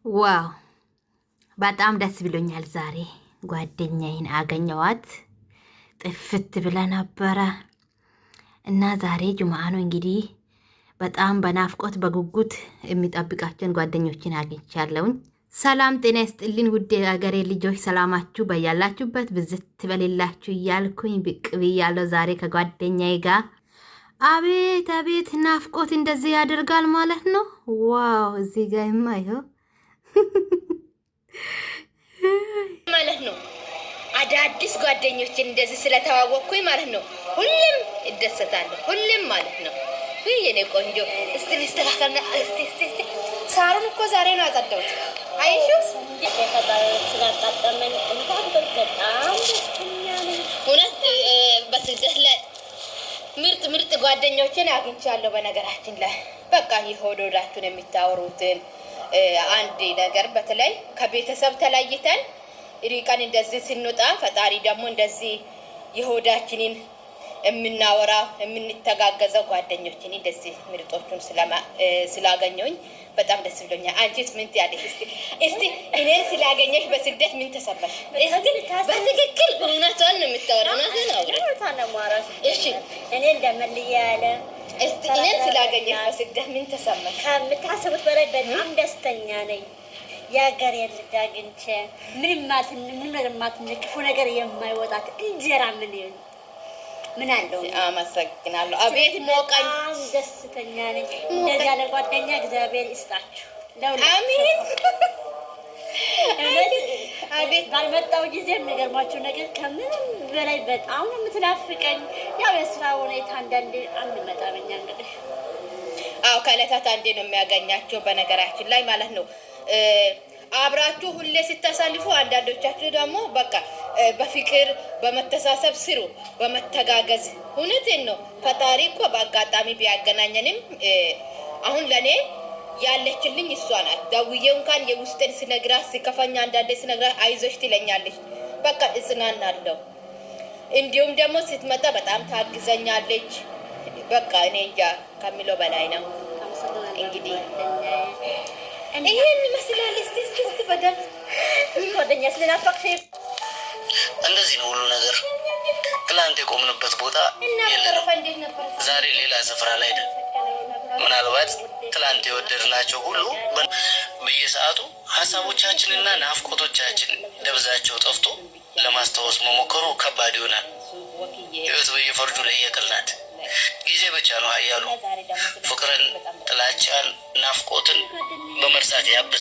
ዋው በጣም ደስ ብሎኛል። ዛሬ ጓደኛዬን አገኘዋት። ጥፍት ብለ ነበረ እና ዛሬ ጁምአ ነው እንግዲህ በጣም በናፍቆት በጉጉት የሚጠብቃቸውን ጓደኞችን አግኝቻለሁኝ። ሰላም ጤና ይስጥልኝ ውድ የሀገሬ ልጆች፣ ሰላማችሁ በያላችሁበት ብዝት ትበልላችሁ እያልኩኝ ብቅ ብያለሁ ዛሬ ከጓደኛዬ ጋር። አቤት አቤት ናፍቆት እንደዚህ ያደርጋል ማለት ነው። ዋው እዚህ ጋር ይኸው ማለት ነው። አዳዲስ ጓደኞችን እንደዚህ ስለተዋወቅኩኝ ማለት ነው ሁሌም እደሰታለሁ። ሁሌም ማለት ነው። የኔ ቆንጆ እስቲ ልስተካከልና እስቲ ሳሩን እኮ ዛሬ ነው አጸዳሁት። አይሹ ስላጣጣመን እንኳን በጣም ደስተኛ ነኝ። እውነት በስደት ላይ ምርጥ ጓደኞችን አግኝቻለሁ። በነገራችን ላይ በቃ ይሆዶላችሁን የሚታወሩትን አንድ ነገር በተለይ ከቤተሰብ ተለይተን ሪቀን እንደዚህ ስንወጣ ፈጣሪ ደግሞ እንደዚህ የሆዳችንን የምናወራ የምንተጋገዘው ጓደኞችን እንደዚህ ምርጦቹን ስላገኘሁኝ በጣም ደስ ብሎኛል። አንቺስ ምን ትያለሽ? እስቲ እኔን ስላገኘሽ በስደት ምን ተሰማሽ? እስቲ በትክክል እውነቷን ነው የምታወራው። እሺ እኔ እንደምልዬ ያለ እስቲ እኔን ስላገኘሽ በስደት ምን ተሰማሽ? ከምታስቡት በላይ በጣም ደስተኛ ነኝ። የሀገር ልጅ አግኝቼ ምንም ነገር ክፉ ነገር የማይወጣት እንጀራ ምን አለው። አመሰግናለሁ። አቤት ሞቀኝ። ደስተኛ ነኝ። እንደዚህ ያለ ጓደኛ እግዚአብሔር ይስጣችሁ። አሜን። አቤት ባልመጣው ጊዜ የሚገርማችሁ ነገር ከምንም በላይ በጣም ነው የምትናፍቀኝ። ያው የስራ ሁኔታ አንመጣበኛ እንግዲህ ከዕለታት አንዴ ነው የሚያገኛቸው በነገራችን ላይ ማለት ነው። አብራችሁ ሁሌ ስታሳልፉ አንዳንዶቻችሁ ደግሞ በቃ በፍቅር በመተሳሰብ ስሩ፣ በመተጋገዝ። እውነቴን ነው። ፈጣሪ እኮ በአጋጣሚ ቢያገናኘንም አሁን ለኔ ያለችልኝ እሷ ናት። ደውዬ እንኳን የውስጤን ስነግራት ሲከፋኝ አንዳንዴ ስነግራት አይዞሽ ትለኛለች። በቃ እጽናናለሁ። እንዲሁም ደግሞ ስትመጣ በጣም ታግዘኛለች። በቃ እኔ እንጃ ከሚለው በላይ ነው። እንግዲህ ይሄን ይመስላል። እስቲ በደንብ ወደኛ ስለናፈቅሽ እንደዚህ ነው ሁሉ ነገር። ትላንት የቆምንበት ቦታ የለንም። ዛሬ ሌላ ስፍራ ላይ ነን። ምናልባት ትላንት የወደድናቸው ሁሉ በየሰዓቱ ሀሳቦቻችንና ናፍቆቶቻችን ደብዛቸው ጠፍቶ ለማስታወስ መሞከሩ ከባድ ይሆናል። ህይወት በየፈርጁ ላይ የቅል ጊዜ ብቻ ነው ኃያሉ። ፍቅርን፣ ጥላቻን፣ ናፍቆትን በመርሳት ያብስ